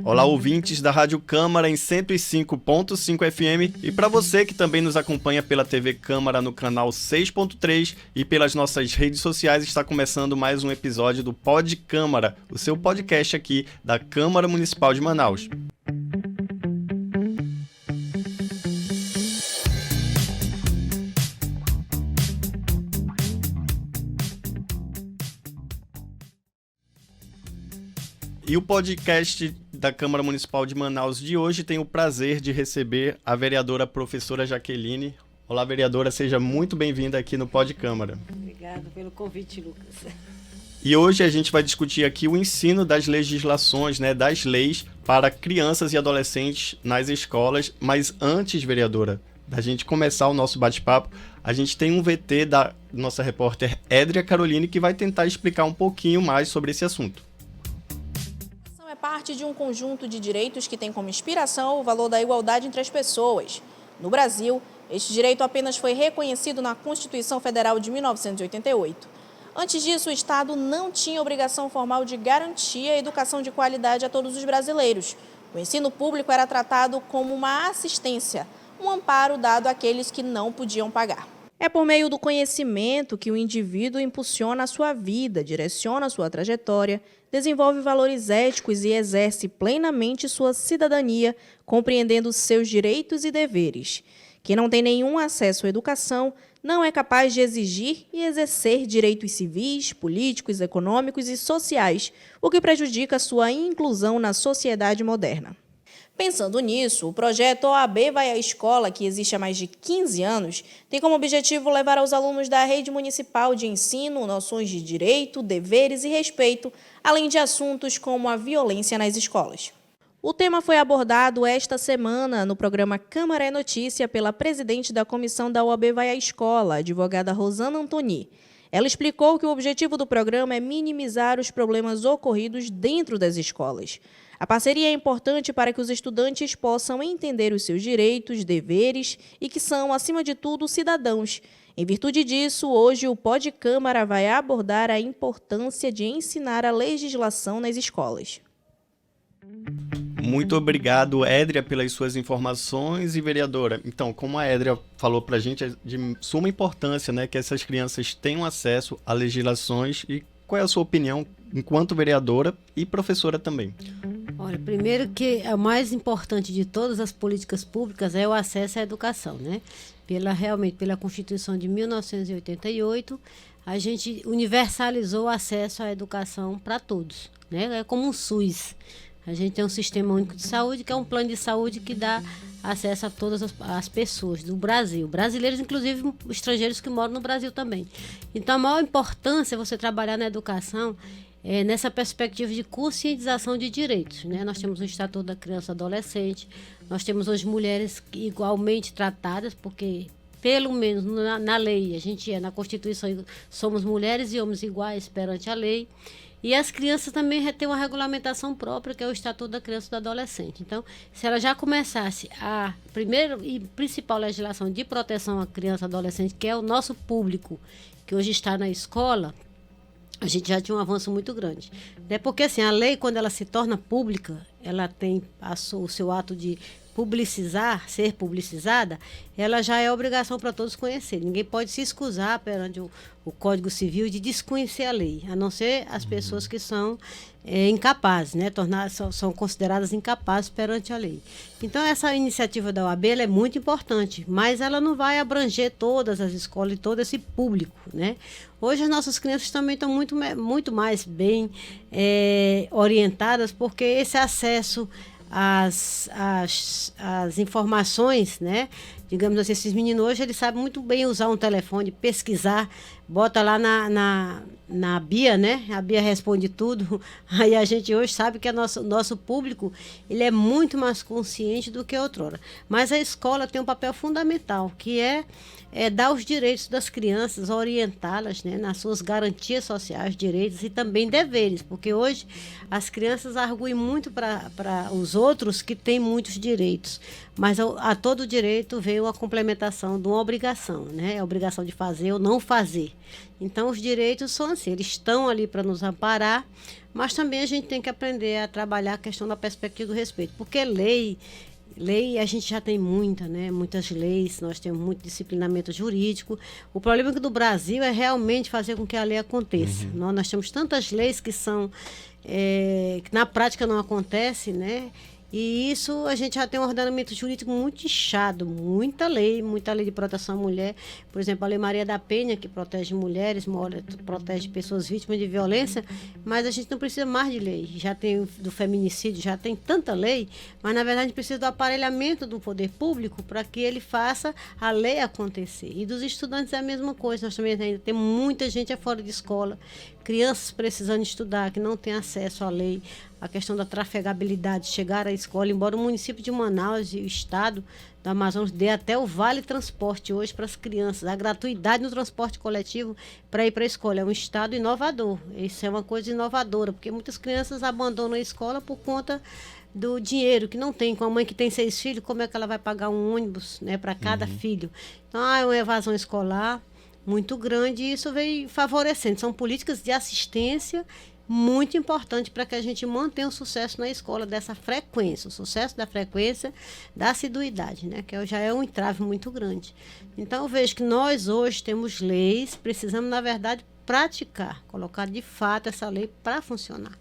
Olá, ouvintes da Rádio Câmara em 105.5 FM e para você que também nos acompanha pela TV Câmara no canal 6.3 e pelas nossas redes sociais, está começando mais um episódio do Pod Câmara, o seu podcast aqui da Câmara Municipal de Manaus. E o podcast da Câmara Municipal de Manaus de hoje tem o prazer de receber a vereadora professora Jaqueline. Olá, vereadora, seja muito bem-vinda aqui no Pod Câmara. Obrigada pelo convite, Lucas. E hoje a gente vai discutir aqui o ensino das legislações, das leis para crianças e adolescentes nas escolas. Mas antes, vereadora, da gente começar o nosso bate-papo, a gente tem um VT da nossa repórter Édria Caroline que vai tentar explicar um pouquinho mais sobre esse assunto. É parte de um conjunto de direitos que tem como inspiração o valor da igualdade entre as pessoas. No Brasil, este direito apenas foi reconhecido na Constituição Federal de 1988. Antes disso, o Estado não tinha obrigação formal de garantir a educação de qualidade a todos os brasileiros. O ensino público era tratado como uma assistência, um amparo dado àqueles que não podiam pagar. É por meio do conhecimento que o indivíduo impulsiona a sua vida, direciona a sua trajetória, desenvolve valores éticos e exerce plenamente sua cidadania, compreendendo seus direitos e deveres. Quem não tem nenhum acesso à educação não é capaz de exigir e exercer direitos civis, políticos, econômicos e sociais, o que prejudica sua inclusão na sociedade moderna. Pensando nisso, o projeto OAB Vai à Escola, que existe há mais de 15 anos, tem como objetivo levar aos alunos da rede municipal de ensino noções de direito, deveres e respeito, além de assuntos como a violência nas escolas. O tema foi abordado esta semana no programa Câmara é Notícia pela presidente da comissão da OAB Vai à Escola, a advogada Rosana Antoni. Ela explicou que o objetivo do programa é minimizar os problemas ocorridos dentro das escolas. A parceria é importante para que os estudantes possam entender os seus direitos, deveres e que são, acima de tudo, cidadãos. Em virtude disso, hoje o Pod Câmara vai abordar a importância de ensinar a legislação nas escolas. Muito obrigado, Édria, pelas suas informações. E, vereadora, então, como a Édria falou para a gente, é de suma importância, que essas crianças tenham acesso a legislações. E qual é a sua opinião enquanto vereadora e professora também? Olha, primeiro que o mais importante de todas as políticas públicas é o acesso à educação, Realmente, pela Constituição de 1988, a gente universalizou o acesso à educação para todos, É como um SUS. A gente tem um Sistema Único de Saúde, que é um plano de saúde que dá acesso a todas as pessoas do Brasil. Brasileiros, inclusive estrangeiros que moram no Brasil também. Então, a maior importância é você trabalhar na educação nessa perspectiva de conscientização de direitos, Nós temos o Estatuto da Criança e Adolescente, nós temos hoje mulheres igualmente tratadas, porque, pelo menos na lei, a gente na Constituição, somos mulheres e homens iguais perante a lei. E as crianças também têm uma regulamentação própria, que é o Estatuto da Criança e do Adolescente. Então, se ela já começasse a primeira e principal legislação de proteção à criança e adolescente, que é o nosso público, que hoje está na escola, a gente já tinha um avanço muito grande. Porque assim, a lei, quando ela se torna pública, ela tem o seu ato de ser publicizada, ela já é obrigação para todos conhecerem. Ninguém pode se excusar perante o Código Civil de desconhecer a lei, a não ser as pessoas que são incapazes, são consideradas incapazes perante a lei. Então, essa iniciativa da OAB ela é muito importante, mas ela não vai abranger todas as escolas e todo esse público, Hoje, as nossas crianças também estão muito mais bem orientadas, porque esse acesso às informações, digamos assim, esses meninos hoje, eles sabem muito bem usar um telefone, pesquisar, bota lá na Bia, A Bia responde tudo. Aí a gente hoje sabe que nosso público, ele é muito mais consciente do que outrora. Mas a escola tem um papel fundamental, que é dar os direitos das crianças, orientá-las, nas suas garantias sociais, direitos e também deveres, porque hoje as crianças arguem muito para os outros que têm muitos direitos, mas a todo direito vem tem uma complementação de uma obrigação, né? A obrigação de fazer ou não fazer. Então, os direitos são assim, eles estão ali para nos amparar, mas também a gente tem que aprender a trabalhar a questão da perspectiva do respeito, porque lei a gente já tem muita, né? Muitas leis, nós temos muito disciplinamento jurídico. O problema do Brasil é realmente fazer com que a lei aconteça. Nós temos tantas leis que são que na prática não acontece, né? E isso a gente já tem um ordenamento jurídico muito inchado, muita lei de proteção à mulher. Por exemplo, a Lei Maria da Penha, que protege mulheres, protege pessoas vítimas de violência, mas a gente não precisa mais de lei. Já tem do feminicídio, já tem tanta lei, mas na verdade a gente precisa do aparelhamento do poder público para que ele faça a lei acontecer. E dos estudantes é a mesma coisa, nós também ainda temos muita gente fora de escola, crianças precisando estudar, que não têm acesso à lei, a questão da trafegabilidade, chegar à escola, embora o município de Manaus e o estado do Amazonas dê até o vale transporte hoje para as crianças, a gratuidade no transporte coletivo para ir para a escola. É um estado inovador, isso é uma coisa inovadora, porque muitas crianças abandonam a escola por conta do dinheiro que não tem. Com a mãe que tem 6 filhos, como é que ela vai pagar um ônibus, né, para cada filho? Então, é uma evasão escolar muito grande e isso vem favorecendo. São políticas de assistência muito importante para que a gente mantenha o sucesso na escola dessa frequência, o sucesso da frequência, da assiduidade, né? Que já é um entrave muito grande. Então, eu vejo que nós hoje temos leis, precisamos, na verdade, praticar, colocar de fato essa lei para funcionar.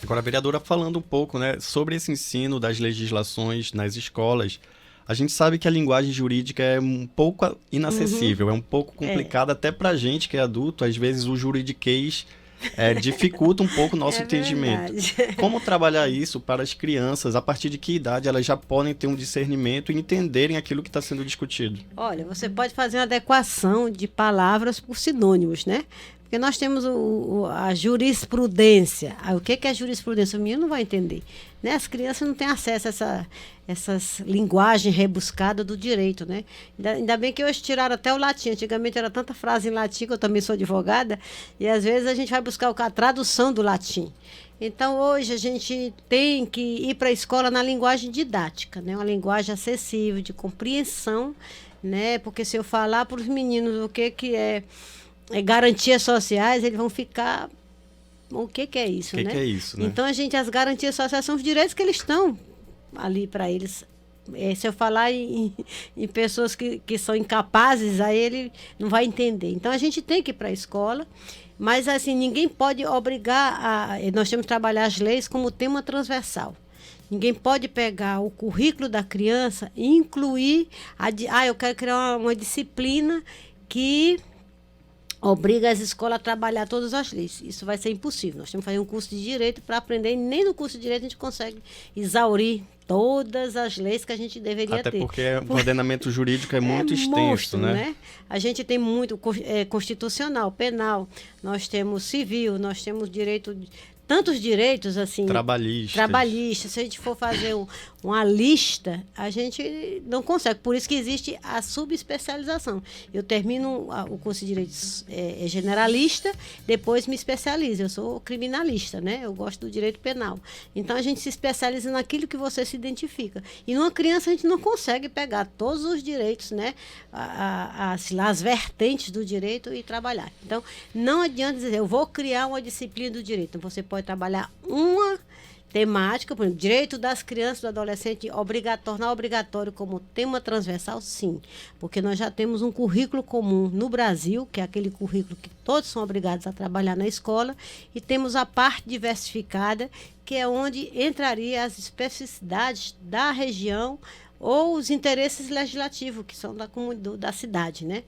Agora, a vereadora, falando um pouco, né, sobre esse ensino das legislações nas escolas, a gente sabe que a linguagem jurídica é um pouco inacessível, é um pouco complicada até para a gente que é adulto, às vezes o juridiquês dificulta um pouco o nosso entendimento. Verdade. Como trabalhar isso para as crianças? A partir de que idade elas já podem ter um discernimento e entenderem aquilo que está sendo discutido? Olha, você pode fazer uma adequação de palavras por sinônimos, né? Porque nós temos a jurisprudência. O que é jurisprudência? O menino não vai entender. Né? As crianças não têm acesso a essas linguagens rebuscadas do direito, né? Ainda bem que hoje tiraram até o latim. Antigamente era tanta frase em latim, que eu também sou advogada, e às vezes a gente vai buscar a tradução do latim. Então, hoje a gente tem que ir para a escola na linguagem didática, né? Uma linguagem acessível, de compreensão, né? Porque se eu falar para os meninos o que é garantias sociais, eles vão ficar... O que é isso, né? O que é isso, né? Então, as garantias sociais são os direitos que eles estão ali para eles. Se eu falar em pessoas que são incapazes, aí ele não vai entender. Então, a gente tem que ir para a escola, mas, assim, ninguém pode obrigar nós temos que trabalhar as leis como tema transversal. Ninguém pode pegar o currículo da criança e incluir... eu quero criar uma disciplina que obriga as escolas a trabalhar todas as leis. Isso vai ser impossível. Nós temos que fazer um curso de direito para aprender, e nem no curso de direito a gente consegue exaurir todas as leis que a gente deveria ter. Até porque o ordenamento jurídico é muito extenso, monstro, né? A gente tem muito constitucional, penal, nós temos civil, nós temos direito... Tantos direitos, assim... Trabalhistas. Se a gente for fazer uma lista, a gente não consegue. Por isso que existe a subespecialização. Eu termino o curso de Direitos generalista, depois me especializo. Eu sou criminalista, né? Eu gosto do direito penal. Então, a gente se especializa naquilo que você se identifica. E numa criança, a gente não consegue pegar todos os direitos, né? As vertentes do direito e trabalhar. Então, não adianta dizer, eu vou criar uma disciplina do direito. Você pode trabalhar uma temática, por exemplo, direito das crianças e do adolescente, tornar obrigatório como tema transversal, sim, porque nós já temos um currículo comum no Brasil, que é aquele currículo que todos são obrigados a trabalhar na escola, e temos a parte diversificada, que é onde entraria as especificidades da região ou os interesses legislativos, que são da cidade, né?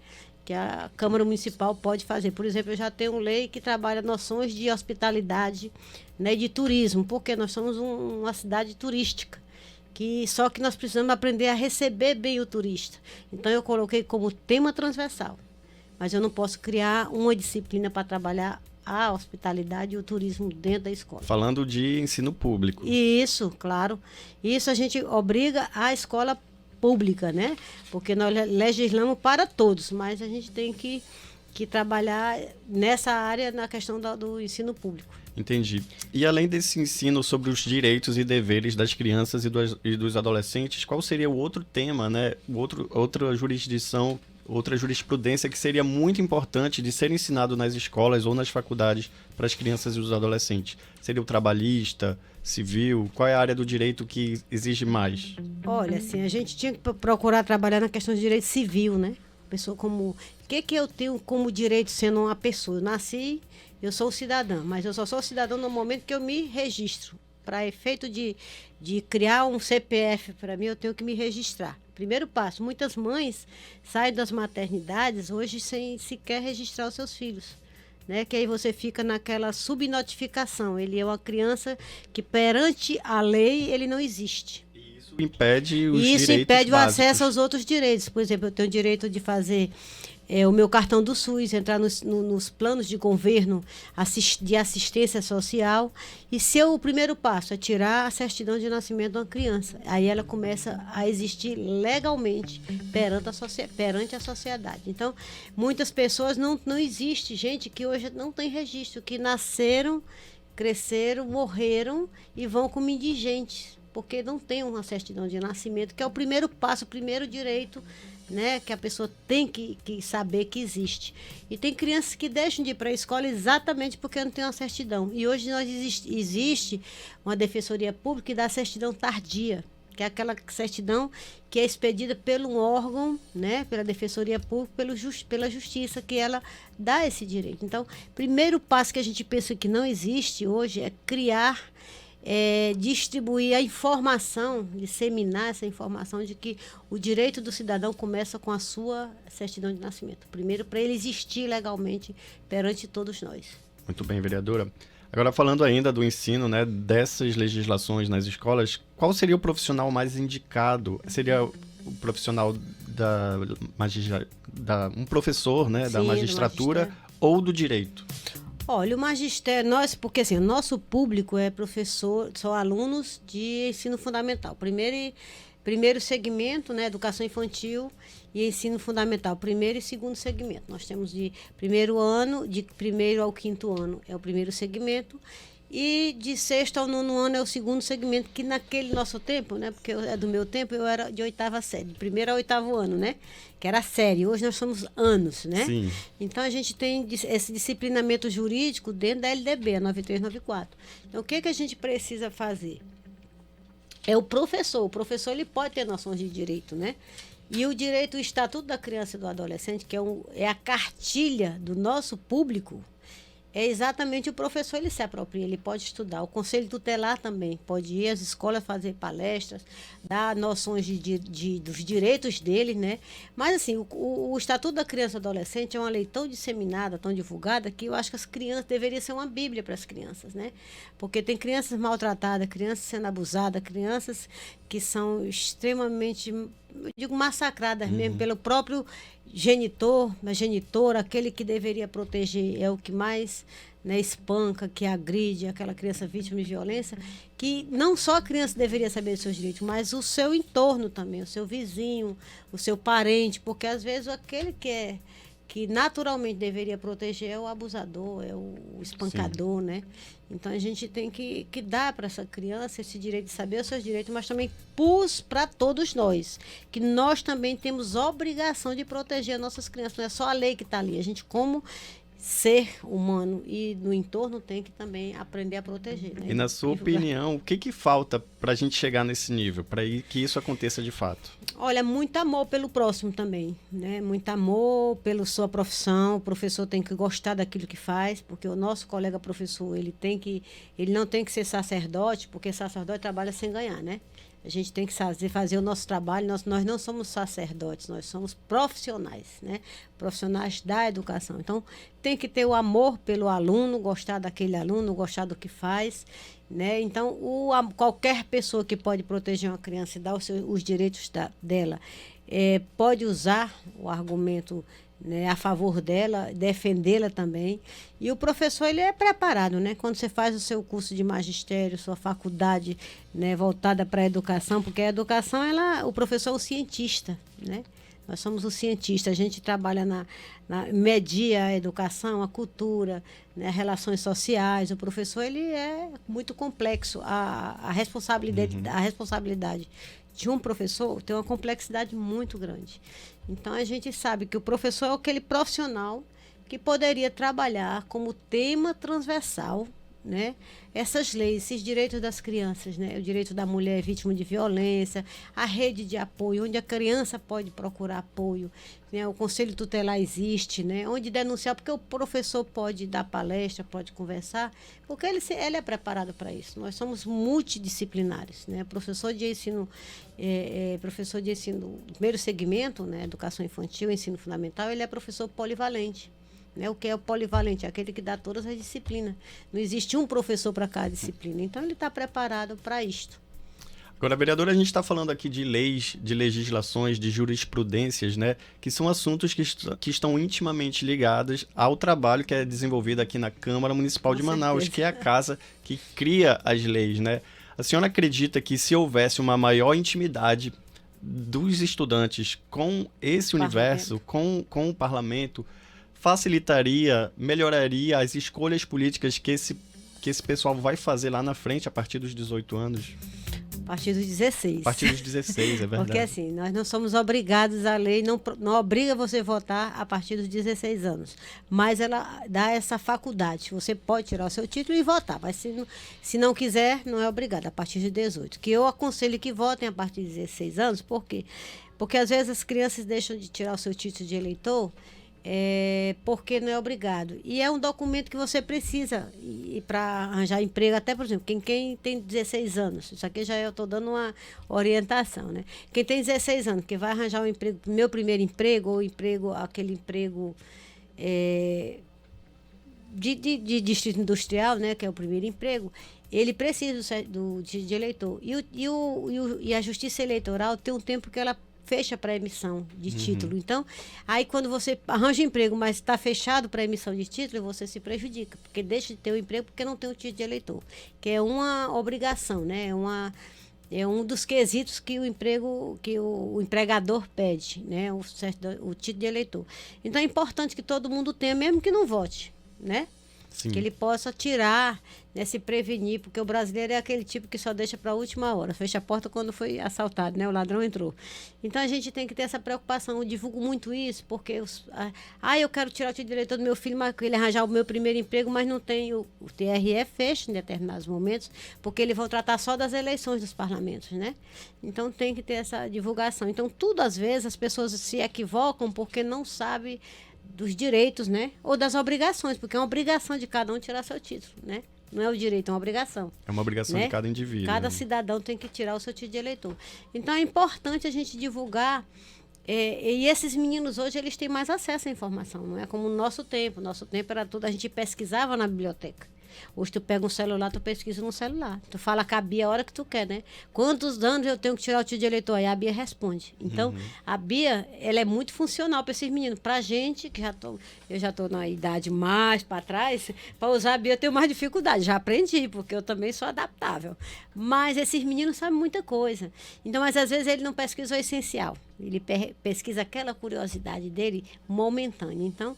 Que a Câmara Municipal pode fazer. Por exemplo, eu já tenho lei que trabalha noções de hospitalidade, né, de turismo, porque nós somos uma cidade turística, só que nós precisamos aprender a receber bem o turista. Então, eu coloquei como tema transversal, mas eu não posso criar uma disciplina para trabalhar a hospitalidade e o turismo dentro da escola. Falando de ensino público. Isso, claro. Isso a gente obriga a escola pública, né? Porque nós legislamos para todos, mas a gente tem que que trabalhar nessa área, na questão do ensino público. Entendi. E além desse ensino sobre os direitos e deveres das crianças e dos adolescentes, qual seria o outro tema, né? Outra jurisdição, outra jurisprudência que seria muito importante de ser ensinado nas escolas ou nas faculdades para as crianças e os adolescentes? Seria o trabalhista, civil? Qual é a área do direito que exige mais? Olha, assim, a gente tinha que procurar trabalhar na questão de direito civil, né? Pessoa como... O que eu tenho como direito sendo uma pessoa? Eu nasci, eu sou cidadã, mas eu só sou cidadã no momento que eu me registro. Para efeito de criar um CPF para mim, eu tenho que me registrar. Primeiro passo, muitas mães saem das maternidades hoje sem sequer registrar os seus filhos. Né? Que aí você fica naquela subnotificação. Ele é uma criança que perante a lei ele não existe. Isso impede os direitos direitos impede básicos. O acesso aos outros direitos. Por exemplo, eu tenho o direito de fazer o meu cartão do SUS, entrar nos planos de governo de assistência social. E o primeiro passo é tirar a certidão de nascimento de uma criança. Aí ela começa a existir legalmente perante a sociedade. Então, muitas pessoas não existe gente que hoje não tem registro, que nasceram, cresceram, morreram e vão como indigentes, porque não tem uma certidão de nascimento, que é o primeiro passo, o primeiro direito, né, que a pessoa tem que saber que existe. E tem crianças que deixam de ir para a escola exatamente porque não tem uma certidão. E hoje existe uma defensoria pública que dá certidão tardia, que é aquela certidão que é expedida pelo órgão, né, pela defensoria pública, pela justiça, que ela dá esse direito. Então, primeiro passo que a gente pensa que não existe hoje é criar, distribuir a informação, disseminar essa informação de que o direito do cidadão começa com a sua certidão de nascimento. Primeiro, para ele existir legalmente perante todos nós. Muito bem, vereadora. Agora, falando ainda do ensino, né, dessas legislações nas escolas, qual seria o profissional mais indicado? Seria o profissional um professor, né, da magistratura ou do direito? Olha, o magistério, porque assim, o nosso público é professor, são alunos de ensino fundamental. Primeiro segmento, né, educação infantil e ensino fundamental, primeiro e segundo segmento. Nós temos de primeiro ao quinto ano é o primeiro segmento, e de sexto ao nono ano é o segundo segmento, que naquele nosso tempo, né, porque do meu tempo, eu era de oitava série, de primeiro ao oitavo ano, né, que era série. Hoje nós somos anos, né? Sim. Então a gente tem esse disciplinamento jurídico dentro da LDB, a 9394. Então o que a gente precisa fazer? É o professor ele pode ter noções de direito, né? E o direito, o Estatuto da Criança e do Adolescente, que é a cartilha do nosso público, é exatamente o professor, ele se apropria, ele pode estudar. O Conselho Tutelar também pode ir às escolas fazer palestras, dar noções dos direitos dele, né? Mas, assim, o Estatuto da Criança e do Adolescente é uma lei tão disseminada, tão divulgada, que eu acho que as crianças deveriam ser uma bíblia para as crianças, né? Porque tem crianças maltratadas, crianças sendo abusadas, crianças que são extremamente, eu digo, massacradas mesmo pelo próprio genitor, aquele que deveria proteger, é o que mais, né, espanca, que agride aquela criança vítima de violência, que não só a criança deveria saber dos seus direitos, mas o seu entorno também, o seu vizinho, o seu parente, porque às vezes aquele que naturalmente deveria proteger é o abusador, é o espancador, né? Então a gente tem que dar para essa criança esse direito de saber os seus direitos, mas também para todos nós, que nós também temos obrigação de proteger as nossas crianças. Não é só a lei que está ali, a gente, como ser humano e no entorno, tem que também aprender a proteger, né? E na sua opinião, o que falta para a gente chegar nesse nível, para que isso aconteça de fato? Olha, muito amor pelo próximo também, né? Muito amor pela sua profissão. O professor tem que gostar daquilo que faz, porque o nosso colega professor, ele não tem que ser sacerdote, porque sacerdote trabalha sem ganhar, né? A gente tem que fazer o nosso trabalho. Nós não somos sacerdotes, nós somos profissionais, né? Profissionais da educação. Então, tem que ter o amor pelo aluno, gostar daquele aluno, gostar do que faz, né? Então, qualquer pessoa que pode proteger uma criança e dar os direitos dela, pode usar o argumento, né, a favor dela, defendê-la também. E o professor, ele é preparado, né? Quando você faz o seu curso de magistério, sua faculdade, né, voltada para a educação, porque a educação, o professor é um cientista, né? Nós somos os cientistas, a gente trabalha media a educação, a cultura, né, relações sociais. O professor ele é muito complexo. A responsabilidade de um professor tem uma complexidade muito grande. Então, a gente sabe que o professor é aquele profissional que poderia trabalhar como tema transversal, né, essas leis, esses direitos das crianças, né, o direito da mulher vítima de violência, a rede de apoio, onde a criança pode procurar apoio, né, o conselho tutelar existe, né, onde denunciar, porque o professor pode dar palestra, pode conversar, porque ele é preparado para isso. Nós somos multidisciplinares, né, professor de ensino primeiro segmento, né, educação infantil, ensino fundamental, ele é professor polivalente. Né, o que é o polivalente? Aquele que dá todas as disciplinas. Não existe um professor para cada disciplina. Então, ele está preparado para isto. Agora, vereadora, a gente está falando aqui de leis, de legislações, de jurisprudências, né, que são assuntos que estão intimamente ligados ao trabalho que é desenvolvido aqui na Câmara Municipal de Manaus, que é a casa que cria as leis, né? A senhora acredita que se houvesse uma maior intimidade dos estudantes com esse universo, com o parlamento, facilitaria, melhoraria as escolhas políticas que esse pessoal vai fazer lá na frente a partir dos 18 anos? A partir dos 16. A partir dos 16, é verdade. Porque assim, nós não somos obrigados, a lei não obriga você a votar a partir dos 16 anos. Mas ela dá essa faculdade. Você pode tirar o seu título e votar. Mas se não quiser, não é obrigado, a partir de 18. Que eu aconselho que votem a partir de 16 anos. Por quê? Porque às vezes as crianças deixam de tirar o seu título de eleitor porque não é obrigado. E é um documento que você precisa para arranjar emprego, até, por exemplo, quem tem 16 anos, isso aqui eu estou dando uma orientação, né? Quem tem 16 anos, que vai arranjar um emprego, meu primeiro emprego, ou aquele emprego de distrito industrial, né, que é o primeiro emprego, ele precisa do título de eleitor. E a Justiça Eleitoral tem um tempo que ela fecha para emissão de título. Então, aí quando você arranja emprego, mas está fechado para emissão de título, você se prejudica, porque deixa de ter o emprego porque não tem o título de eleitor, que é uma obrigação, né? É um dos quesitos que o empregador pede, né? O título de eleitor. Então, é importante que todo mundo tenha, mesmo que não vote, né? Sim. Que ele possa tirar, né, se prevenir, porque o brasileiro é aquele tipo que só deixa para a última hora, fecha a porta quando foi assaltado, né, o ladrão entrou. Então a gente tem que ter essa preocupação. Eu divulgo muito isso, porque eu quero tirar o título de eleitor do meu filho, mas ele arranjar o meu primeiro emprego, mas não tem o TRE fecha em determinados momentos, porque eles vão tratar só das eleições dos parlamentos, né? Então tem que ter essa divulgação. Então tudo, às vezes, as pessoas se equivocam porque não sabem dos direitos, né? Ou das obrigações, porque é uma obrigação de cada um tirar seu título, né? Não é o direito, é uma obrigação. É uma obrigação, né, de cada indivíduo. Cada cidadão tem que tirar o seu título de eleitor. Então é importante a gente divulgar. E esses meninos hoje, eles têm mais acesso à informação, não é como no nosso tempo. Nosso tempo era tudo, a gente pesquisava na biblioteca. Hoje tu pega um celular, tu pesquisa no celular. Tu fala com a Bia a hora que tu quer, né? Quantos anos eu tenho que tirar o título de eleitor? Aí a Bia responde. Então, a Bia, ela é muito funcional para esses meninos. Pra gente, que eu já tô na idade mais para trás, para usar a Bia eu tenho mais dificuldade. Já aprendi, porque eu também sou adaptável. Mas esses meninos sabem muita coisa. Então, mas às vezes ele não pesquisa o essencial. Ele pesquisa aquela curiosidade dele momentânea. Então,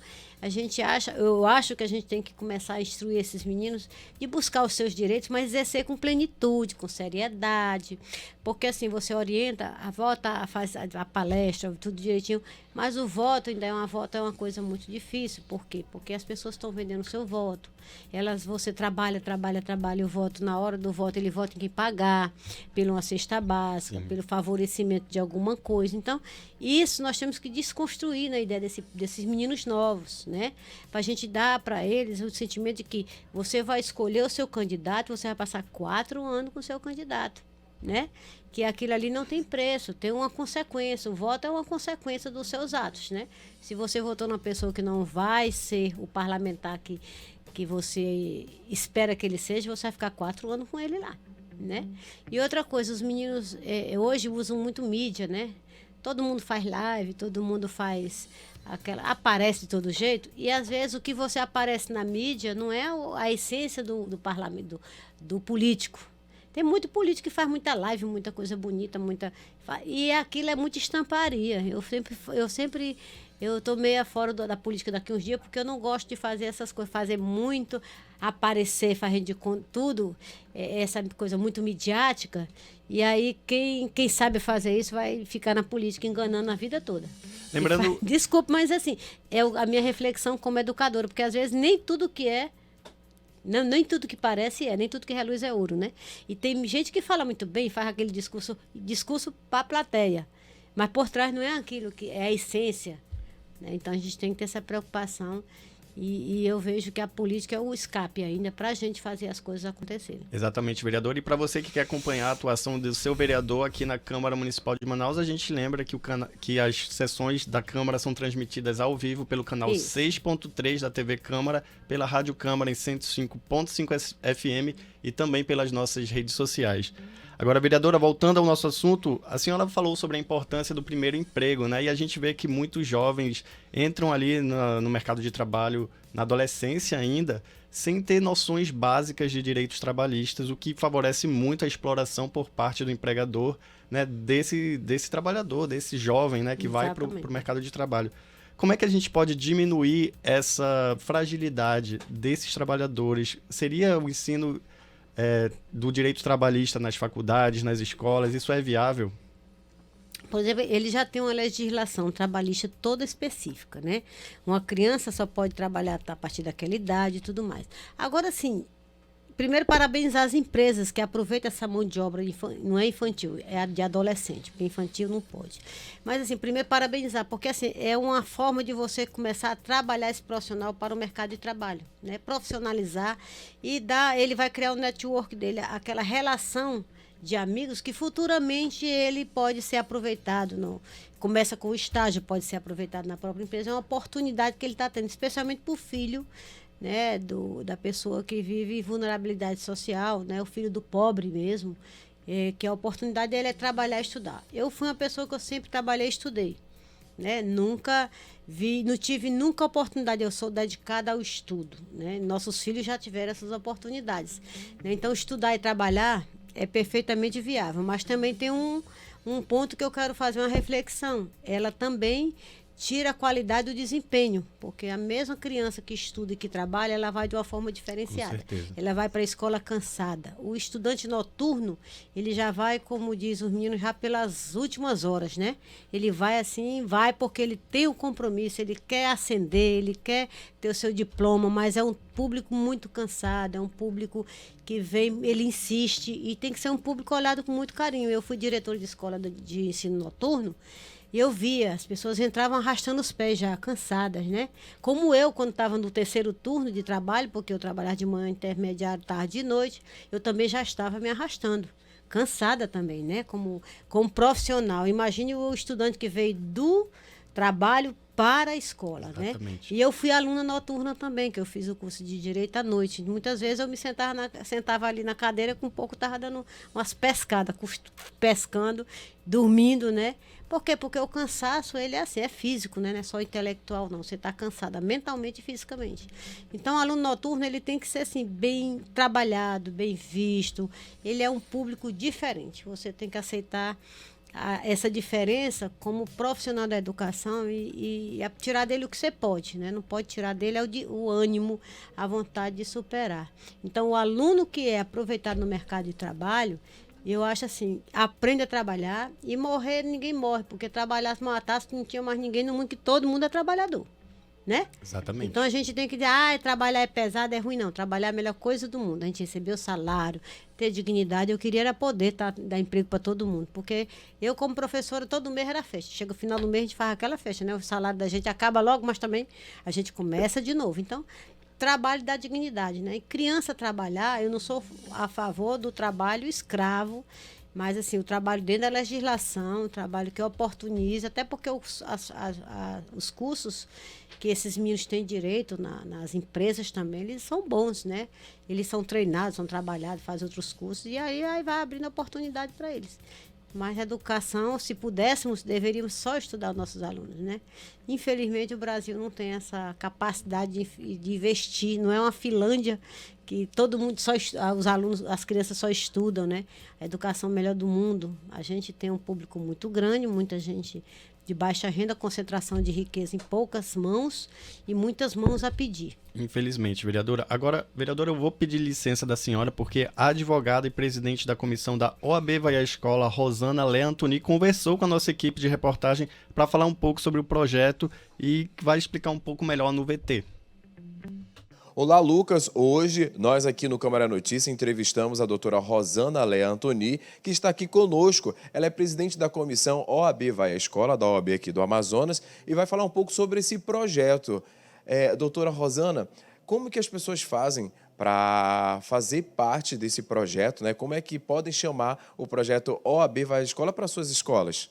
eu acho que a gente tem que começar a instruir esses meninos de buscar os seus direitos, mas exercer com plenitude, com seriedade. Porque assim, você orienta, faz a palestra, tudo direitinho, mas o voto ainda é uma coisa muito difícil. Por quê? Porque as pessoas estão vendendo o seu voto. Você trabalha o voto, na hora do voto ele vota em quem pagar, pela uma cesta básica, pelo favorecimento de alguma coisa. Então, isso nós temos que desconstruir na ideia desses meninos novos, né? Para a gente dar para eles o sentimento de que você vai escolher o seu candidato, você vai passar 4 anos com o seu candidato, né? Que aquilo ali não tem preço, tem uma consequência. O voto é uma consequência dos seus atos, né? Se você votou numa pessoa que não vai ser o parlamentar que você espera que ele seja, você vai ficar 4 anos com ele lá, né? E outra coisa, os meninos hoje usam muito mídia, né? Todo mundo faz live, todo mundo aparece de todo jeito, e às vezes o que você aparece na mídia não é a essência do parlamento, do político. Tem muito político que faz muita live, muita coisa bonita, e aquilo é muita estamparia. Eu tô meio fora da política daqui uns dias, porque eu não gosto de fazer essas coisas, fazer muito, aparecer, fazer de tudo, essa coisa muito midiática. E aí, quem sabe fazer isso vai ficar na política enganando a vida toda. Lembrando... Desculpa, mas assim, a minha reflexão como educadora, porque às vezes nem tudo que é, nem tudo que parece nem tudo que reluz é ouro, né? E tem gente que fala muito bem, faz aquele discurso para a plateia, mas por trás não é aquilo que é a essência, né? Então a gente tem que ter essa preocupação. E eu vejo que a política é o escape ainda para a gente fazer as coisas acontecerem. Exatamente, vereador. E para você que quer acompanhar a atuação do seu vereador aqui na Câmara Municipal de Manaus, a gente lembra que as sessões da Câmara são transmitidas ao vivo pelo canal 6.3 da TV Câmara, pela Rádio Câmara em 105.5 FM e também pelas nossas redes sociais. Agora, vereadora, voltando ao nosso assunto, a senhora falou sobre a importância do primeiro emprego, né? E a gente vê que muitos jovens entram ali no mercado de trabalho, na adolescência ainda, sem ter noções básicas de direitos trabalhistas, o que favorece muito a exploração por parte do empregador, né? Desse trabalhador, desse jovem, né? Que vai para o mercado de trabalho. Como é que a gente pode diminuir essa fragilidade desses trabalhadores? Seria o ensino... do direito trabalhista nas faculdades, nas escolas, isso é viável? Por exemplo, ele já tem uma legislação trabalhista toda específica, né? Uma criança só pode trabalhar a partir daquela idade e tudo mais. Agora, sim, primeiro parabenizar as empresas que aproveitam essa mão de obra, não é infantil, é de adolescente, porque infantil não pode. Mas, assim, primeiro parabenizar, porque assim, é uma forma de você começar a trabalhar esse profissional para o mercado de trabalho, né? Profissionalizar e ele vai criar o network dele, aquela relação de amigos que futuramente ele pode ser aproveitado. Começa com o estágio, pode ser aproveitado na própria empresa, é uma oportunidade que ele está tendo, especialmente para o filho, né, da pessoa que vive vulnerabilidade social, né, o filho do pobre mesmo, que a oportunidade dele é trabalhar e estudar. Eu fui uma pessoa que eu sempre trabalhei e estudei, né, não tive nunca oportunidade, eu sou dedicada ao estudo, né, nossos filhos já tiveram essas oportunidades, né, então estudar e trabalhar é perfeitamente viável, mas também tem um ponto que eu quero fazer uma reflexão, ela também tira a qualidade do desempenho, porque a mesma criança que estuda e que trabalha, ela vai de uma forma diferenciada. Com certeza. Ela vai para a escola cansada. O estudante noturno, ele já vai, como diz os meninos, já pelas últimas horas, né? Ele vai assim, vai porque ele tem um compromisso, ele quer ascender, ele quer ter o seu diploma, mas é um público muito cansado, é um público que vem, ele insiste, e tem que ser um público olhado com muito carinho. Eu fui diretora de escola de ensino noturno, e eu via, as pessoas entravam arrastando os pés já, cansadas, né? Como eu, quando estava no terceiro turno de trabalho, porque eu trabalhava de manhã, intermediário, tarde e noite, eu também já estava me arrastando. Cansada também, né? Como profissional. Imagine o estudante que veio do trabalho para a escola, exatamente, né? E eu fui aluna noturna também, que eu fiz o curso de Direito à noite. Muitas vezes eu me sentava ali na cadeira, com um pouco estava dando umas pescadas, pescando, dormindo, né? Por quê? Porque o cansaço, ele é assim, é físico, né? Não é só intelectual, não. Você está cansada mentalmente e fisicamente. Então, o aluno noturno, ele tem que ser, assim, bem trabalhado, bem visto. Ele é um público diferente. Você tem que aceitar essa diferença como profissional da educação e tirar dele o que você pode, né? Não pode tirar dele o ânimo, a vontade de superar. Então, o aluno que é aproveitado no mercado de trabalho, eu acho assim, aprende a trabalhar, e morrer ninguém morre, porque trabalhar, se matasse, não tinha mais ninguém no mundo, que todo mundo é trabalhador, né? Exatamente. Então a gente tem que dizer, trabalhar é pesado, é ruim, não. Trabalhar é a melhor coisa do mundo. A gente receber o salário, ter dignidade. Eu queria era poder dar emprego para todo mundo, porque eu, como professora, todo mês era festa. Chega o final do mês, a gente faz aquela festa, né? O salário da gente acaba logo, mas também a gente começa de novo. Então, trabalho dá dignidade, né? E criança trabalhar, eu não sou a favor do trabalho escravo, mas assim, o trabalho dentro da legislação, o trabalho que oportuniza, até porque os cursos que esses meninos têm direito nas empresas também, eles são bons, né? Eles são treinados, são trabalhados, fazem outros cursos, e aí vai abrindo oportunidade para eles. Mas a educação, se pudéssemos, deveríamos só estudar os nossos alunos, né? Infelizmente, o Brasil não tem essa capacidade de investir. Não é uma Finlândia que todo mundo os alunos, as crianças só estudam, né? A educação melhor do mundo. A gente tem um público muito grande, muita gente de baixa renda, concentração de riqueza em poucas mãos e muitas mãos a pedir. Infelizmente, vereadora. Agora, vereadora, eu vou pedir licença da senhora, porque a advogada e presidente da comissão da OAB Vai à Escola, Rosana Lé Antoni, conversou com a nossa equipe de reportagem para falar um pouco sobre o projeto e vai explicar um pouco melhor no VT. Olá, Lucas. Hoje, nós aqui no Câmara Notícia entrevistamos a doutora Rosana Lé Antoni, que está aqui conosco. Ela é presidente da comissão OAB Vai à Escola, da OAB aqui do Amazonas, e vai falar um pouco sobre esse projeto. Doutora Rosana, como que as pessoas fazem para fazer parte desse projeto, né? Como é que podem chamar o projeto OAB Vai à Escola para suas escolas?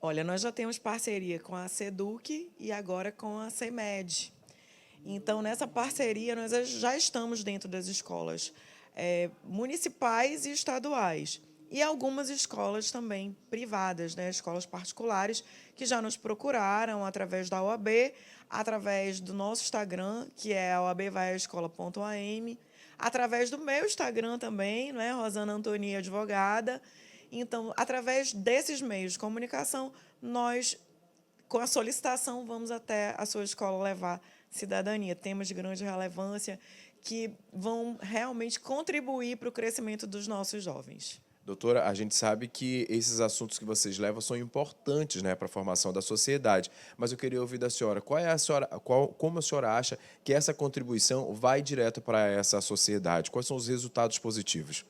Olha, nós já temos parceria com a SEDUC e agora com a CEMED. Então, nessa parceria, nós já estamos dentro das escolas municipais e estaduais. E algumas escolas também privadas, né? Escolas particulares, que já nos procuraram através da OAB, através do nosso Instagram, que é oabvaiaescola.am, através do meu Instagram também, né? Rosana Antoni Advogada. Então, através desses meios de comunicação, nós, com a solicitação, vamos até a sua escola levar cidadania, temas de grande relevância que vão realmente contribuir para o crescimento dos nossos jovens. Doutora, a gente sabe que esses assuntos que vocês levam são importantes, né, para a formação da sociedade, mas eu queria ouvir da senhora, como a senhora acha que essa contribuição vai direto para essa sociedade? Quais são os resultados positivos?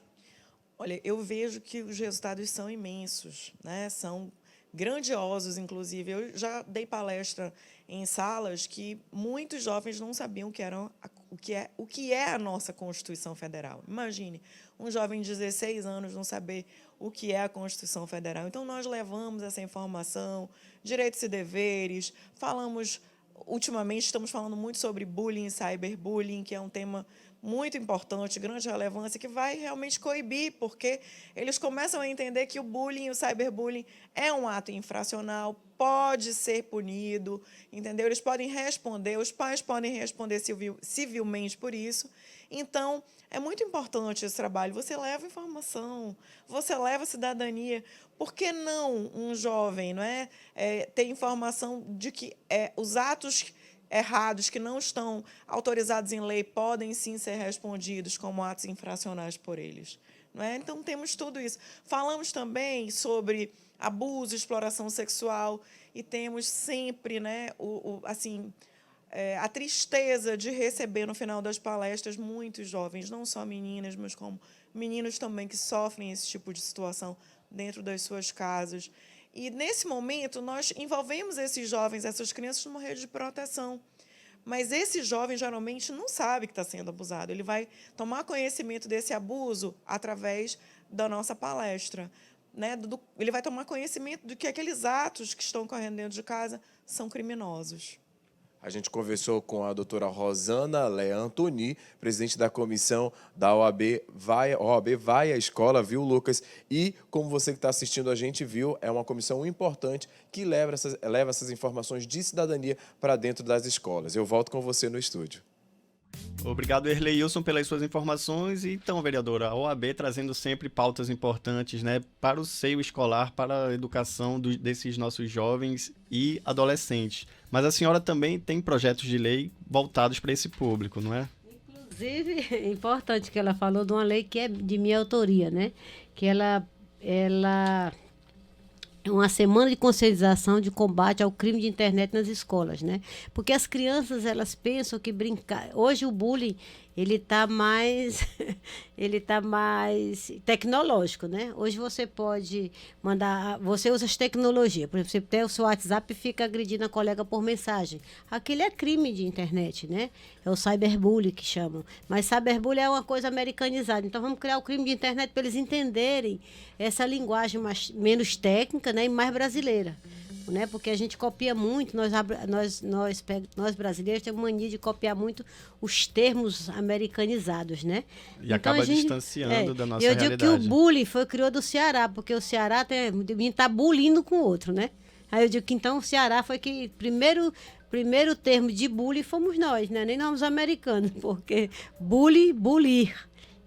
Olha, eu vejo que os resultados são imensos, né? São grandiosos, inclusive. Eu já dei palestra em salas que muitos jovens não sabiam o que é a nossa Constituição Federal. Imagine, um jovem de 16 anos não saber o que é a Constituição Federal. Então, nós levamos essa informação, direitos e deveres, ultimamente estamos falando muito sobre bullying e cyberbullying, que é um tema muito importante, grande relevância, que vai realmente coibir, porque eles começam a entender que o bullying e o cyberbullying é um ato infracional, pode ser punido, entendeu? Eles podem responder, os pais podem responder civilmente por isso. Então, é muito importante esse trabalho. Você leva informação, você leva cidadania. Por que não um jovem, não é, ter informação de que os atos errados que não estão autorizados em lei podem sim ser respondidos como atos infracionais por eles, não é? Então, temos tudo isso. Falamos também sobre abuso, exploração sexual, e temos sempre, né, a tristeza de receber, no final das palestras, muitos jovens, não só meninas, mas como meninos também, que sofrem esse tipo de situação dentro das suas casas. E, nesse momento, nós envolvemos esses jovens, essas crianças, numa rede de proteção. Mas esse jovem, geralmente, não sabe que está sendo abusado. Ele vai tomar conhecimento desse abuso através da nossa palestra, né? Ele vai tomar conhecimento de que aqueles atos que estão ocorrendo dentro de casa são criminosos. A gente conversou com a doutora Rosana Lé Antoni, presidente da comissão da OAB Vai à Escola, viu, Lucas? E, como você que está assistindo a gente viu, é uma comissão importante que leva essas informações de cidadania para dentro das escolas. Eu volto com você no estúdio. Obrigado, Erleilson, pelas suas informações. Então, vereadora, a OAB trazendo sempre pautas importantes, né, para o seio escolar, para a educação desses nossos jovens e adolescentes. Mas a senhora também tem projetos de lei voltados para esse público, não é? Inclusive, é importante que ela falou de uma lei que é de minha autoria, né? Que ela é uma semana de conscientização de combate ao crime de internet nas escolas, né? Porque as crianças, elas pensam que brincar... Hoje o bullying, ele tá mais tecnológico, né? Hoje você pode mandar... Você usa as tecnologias. Por exemplo, você tem o seu WhatsApp e fica agredindo a colega por mensagem. Aquilo é crime de internet, né? É o cyberbullying que chamam. Mas cyberbullying é uma coisa americanizada. Então vamos criar o crime de internet para eles entenderem essa linguagem menos técnica, né, e mais brasileira. né? Porque a gente copia muito, nós brasileiros temos mania de copiar muito os termos americanizados, né? E acaba distanciando da nossa realidade. Eu digo que o bullying criou do Ceará, porque o Ceará está bullying com o outro, né? Aí eu digo que então o Ceará foi que primeiro termo de bullying fomos nós, né? Nem nós americanos, porque bulir,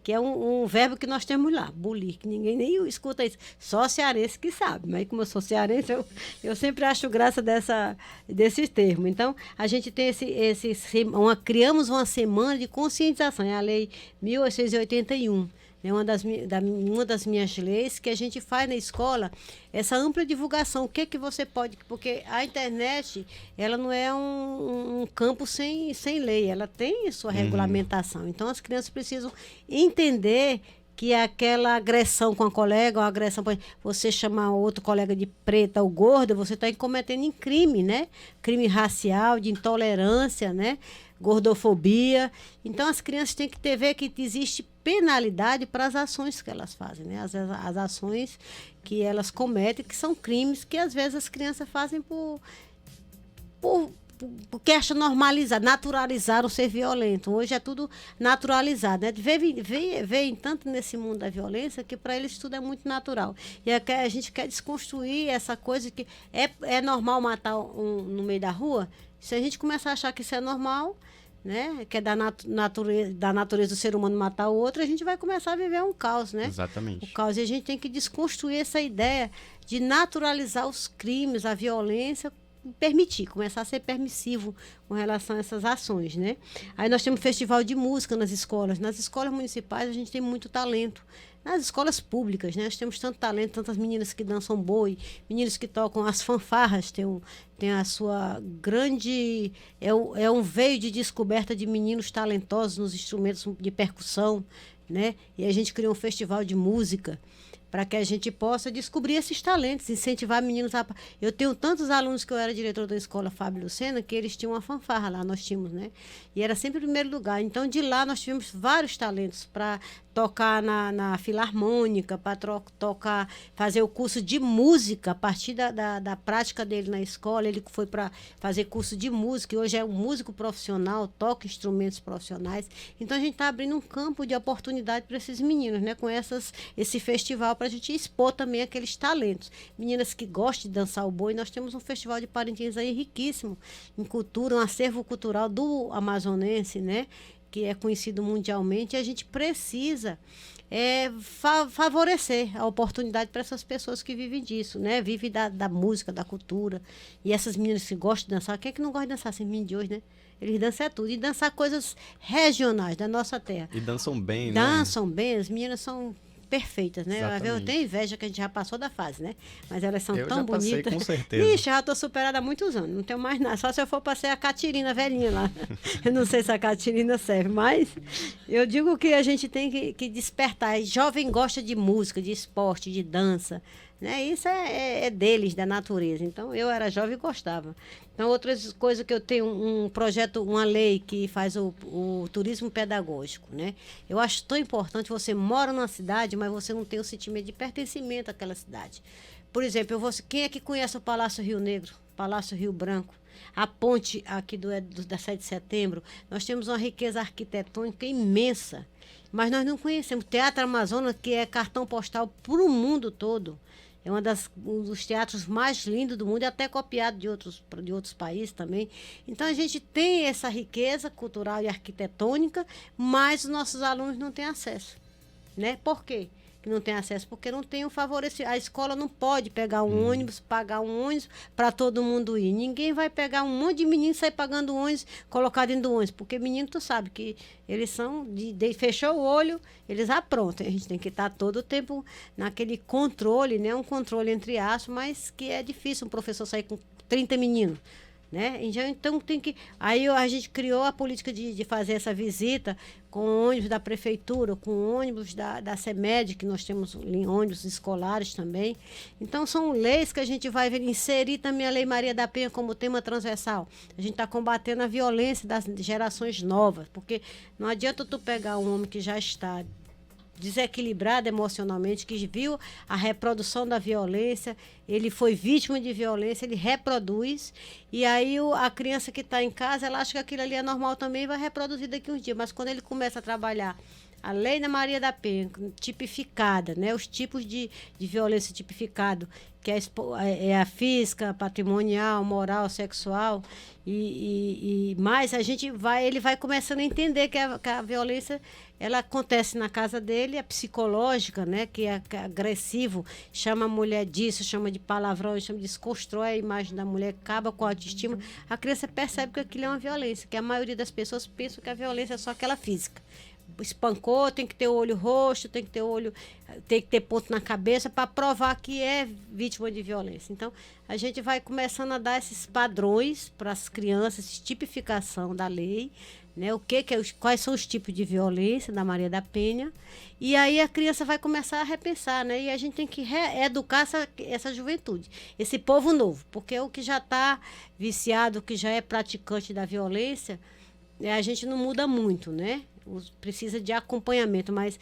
que é um verbo que nós temos lá, bulir, que ninguém nem escuta isso, só cearense que sabe, mas como eu sou cearense, eu sempre acho graça desse termo. Então, a gente tem criamos uma semana de conscientização, é a Lei 1881, é uma das minhas leis que a gente faz na escola, essa ampla divulgação. O que você pode... Porque a internet, ela não é um campo sem lei, ela tem sua regulamentação. Então, as crianças precisam entender que aquela agressão com a colega, ou agressão, você chamar outro colega de preta ou gorda, você está cometendo em crime, né? Crime racial, de intolerância, né? Gordofobia. Então, as crianças têm que ver que existe penalidade para as ações que elas fazem, né? As ações que elas cometem, que são crimes que às vezes as crianças fazem porque acham normalizado, naturalizaram ser violento. Hoje é tudo naturalizado, né? Veem tanto nesse mundo da violência que para eles tudo é muito natural. E a gente quer desconstruir essa coisa que é normal matar no meio da rua. Se a gente começar a achar que isso é normal, né, que é da natureza do ser humano matar o outro, a gente vai começar a viver um caos, né? Exatamente. O caos. E a gente tem que desconstruir essa ideia de naturalizar os crimes, a violência, começar a ser permissivo com relação a essas ações, né? Aí nós temos festival de música nas escolas. Nas escolas municipais a gente tem muito talento. Nas escolas públicas, né? Nós temos tanto talento, tantas meninas que dançam boi, meninos que tocam as fanfarras, tem a sua grande... É um veio de descoberta de meninos talentosos nos instrumentos de percussão, né? E a gente criou um festival de música para que a gente possa descobrir esses talentos, incentivar meninos a... Eu tenho tantos alunos que eu era diretor da escola Fábio Lucena, que eles tinham uma fanfarra lá, nós tínhamos, né? E era sempre o primeiro lugar. Então, de lá, nós tivemos vários talentos para tocar na filarmônica, para tocar, fazer o curso de música, a partir da prática dele na escola. Ele foi para fazer curso de música, e hoje é um músico profissional, toca instrumentos profissionais. Então, a gente está abrindo um campo de oportunidade para esses meninos, né? Com esse festival, para a gente expor também aqueles talentos. Meninas que gostam de dançar o boi, nós temos um festival de Parintins aí riquíssimo em cultura, um acervo cultural do amazonense, né? Que é conhecido mundialmente, e a gente precisa favorecer a oportunidade para essas pessoas que vivem disso, né? Vivem da música, da cultura. E essas meninas que gostam de dançar, quem é que não gosta de dançar? Esses meninos de hoje, né? Eles dançam tudo. E dançar coisas regionais da nossa terra. E dançam bem, né? Dançam bem, as meninas são perfeitas, né? Exatamente. Eu tenho inveja que a gente já passou da fase, né? Mas elas são tão bonitas. Eu já passei, com certeza. Ixi, já estou superada há muitos anos, não tenho mais nada. Só se eu for para ser a Catirina velhinha lá. Eu não sei se a Catirina serve, mas eu digo que a gente tem que despertar. Jovem gosta de música, de esporte, de dança, né? Isso é deles, da natureza. Então, eu era jovem e gostava. Então, outras coisas que eu tenho, um projeto, uma lei que faz o turismo pedagógico, né? Eu acho tão importante, você mora numa cidade, mas você não tem o sentimento de pertencimento àquela cidade. Por exemplo, quem é que conhece o Palácio Rio Negro, Palácio Rio Branco? A ponte aqui da 7 de setembro, nós temos uma riqueza arquitetônica imensa, mas nós não conhecemos. O Teatro Amazonas, que é cartão postal para o mundo todo. É um dos teatros mais lindos do mundo, e até copiado de outros países também. Então, a gente tem essa riqueza cultural e arquitetônica, mas os nossos alunos não têm acesso, né? Por quê que não tem acesso? Porque não tem um favorecimento. A escola não pode pegar um ônibus, pagar um ônibus para todo mundo ir. Ninguém vai pegar um monte de menino e sair pagando ônibus, colocar dentro do ônibus. Porque menino, tu sabe que eles são, fechou o olho, eles aprontam. A gente tem que estar todo o tempo naquele controle, né? Um controle entre aspas, mas que é difícil um professor sair com 30 meninos. Né? Então tem que... Aí a gente criou a política de fazer essa visita com ônibus da prefeitura, com ônibus da CEMED, que nós temos ônibus escolares também. Então são leis que a gente vai inserir também a Lei Maria da Penha como tema transversal. A gente está combatendo a violência das gerações novas, porque não adianta tu pegar um homem que já está desequilibrado emocionalmente, que viu a reprodução da violência, ele foi vítima de violência, ele reproduz, e aí a criança que está em casa, ela acha que aquilo ali é normal também e vai reproduzir daqui uns dias, mas quando ele começa a trabalhar a Lei da Maria da Penha, tipificada, né, os tipos de violência tipificado, que é a física, patrimonial, moral, sexual, e mais ele vai começando a entender que a violência ela acontece na casa dele, a psicológica, né, que é agressivo, chama a mulher disso, chama de palavrão, desconstrói a imagem da mulher, acaba com a autoestima. A criança percebe que aquilo é uma violência, que a maioria das pessoas pensa que a violência é só aquela física. Espancou, tem que ter o olho roxo, tem que ter ponto na cabeça para provar que é vítima de violência. Então, a gente vai começando a dar esses padrões para as crianças, essa tipificação da lei, né? Quais são os tipos de violência da Maria da Penha, e aí a criança vai começar a repensar, né? E a gente tem que reeducar essa juventude, esse povo novo, porque o que já está viciado, o que já é praticante da violência, a gente não muda muito, né? Precisa de acompanhamento, mas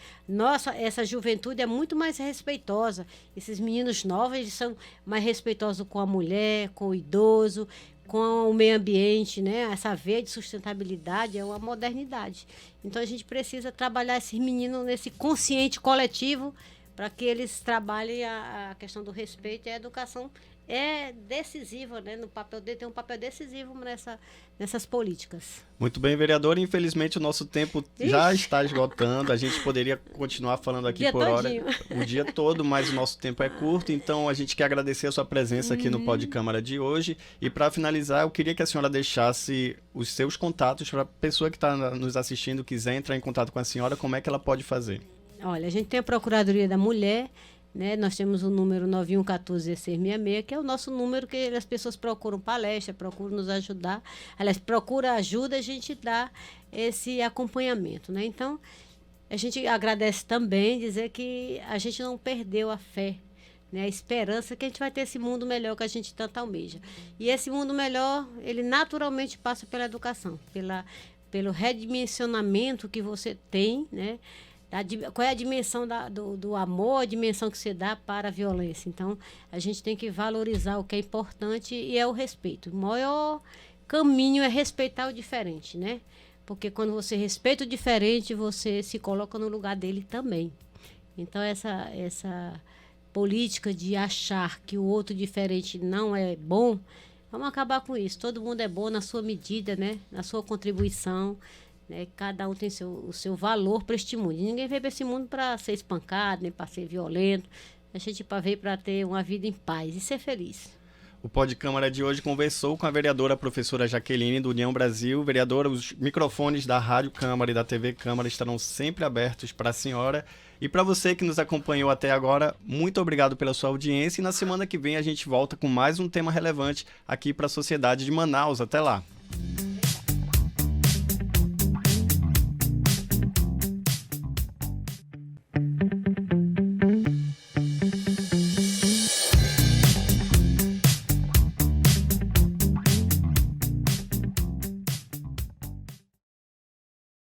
essa juventude é muito mais respeitosa. Esses meninos novos, eles são mais respeitosos com a mulher, com o idoso, com o meio ambiente, né? Essa veia de sustentabilidade é uma modernidade. Então a gente precisa trabalhar esses meninos nesse consciente coletivo para que eles trabalhem a questão do respeito, e a educação é decisiva, né? No papel dele tem um papel decisivo nessas políticas. Muito bem, vereador. Infelizmente o nosso tempo já está esgotando. A gente poderia continuar falando aqui por hora, o dia todo, mas o nosso tempo é curto. Então a gente quer agradecer a sua presença aqui no Pod Câmara de hoje. E para finalizar, eu queria que a senhora deixasse os seus contatos para a pessoa que está nos assistindo, quiser entrar em contato com a senhora, como é que ela pode fazer? Olha, a gente tem a Procuradoria da Mulher, né? Nós temos o número 9114-1666, que é o nosso número que as pessoas procuram palestra, procuram nos ajudar. Aliás, procura ajuda, a gente dá esse acompanhamento, né? Então, a gente agradece também, dizer que a gente não perdeu a fé, né? A esperança que a gente vai ter esse mundo melhor que a gente tanto almeja. E esse mundo melhor, ele naturalmente passa pela educação, pelo redimensionamento que você tem, né? Qual é a dimensão do amor, a dimensão que você dá para a violência. Então, a gente tem que valorizar o que é importante, e é o respeito. O maior caminho é respeitar o diferente, né? Porque quando você respeita o diferente, você se coloca no lugar dele também. Então, essa política de achar que o outro diferente não é bom, vamos acabar com isso. Todo mundo é bom na sua medida, né? Na sua contribuição. Né? Cada um tem o seu valor para este mundo. E ninguém veio para esse mundo para ser espancado, nem para ser violento. A gente veio para ter uma vida em paz e ser feliz. O Pod Câmara de hoje conversou com a vereadora professora Jaqueline, do União Brasil. Vereadora, os microfones da Rádio Câmara e da TV Câmara estarão sempre abertos para a senhora. E para você que nos acompanhou até agora, muito obrigado pela sua audiência. E na semana que vem a gente volta com mais um tema relevante aqui para a sociedade de Manaus. Até lá!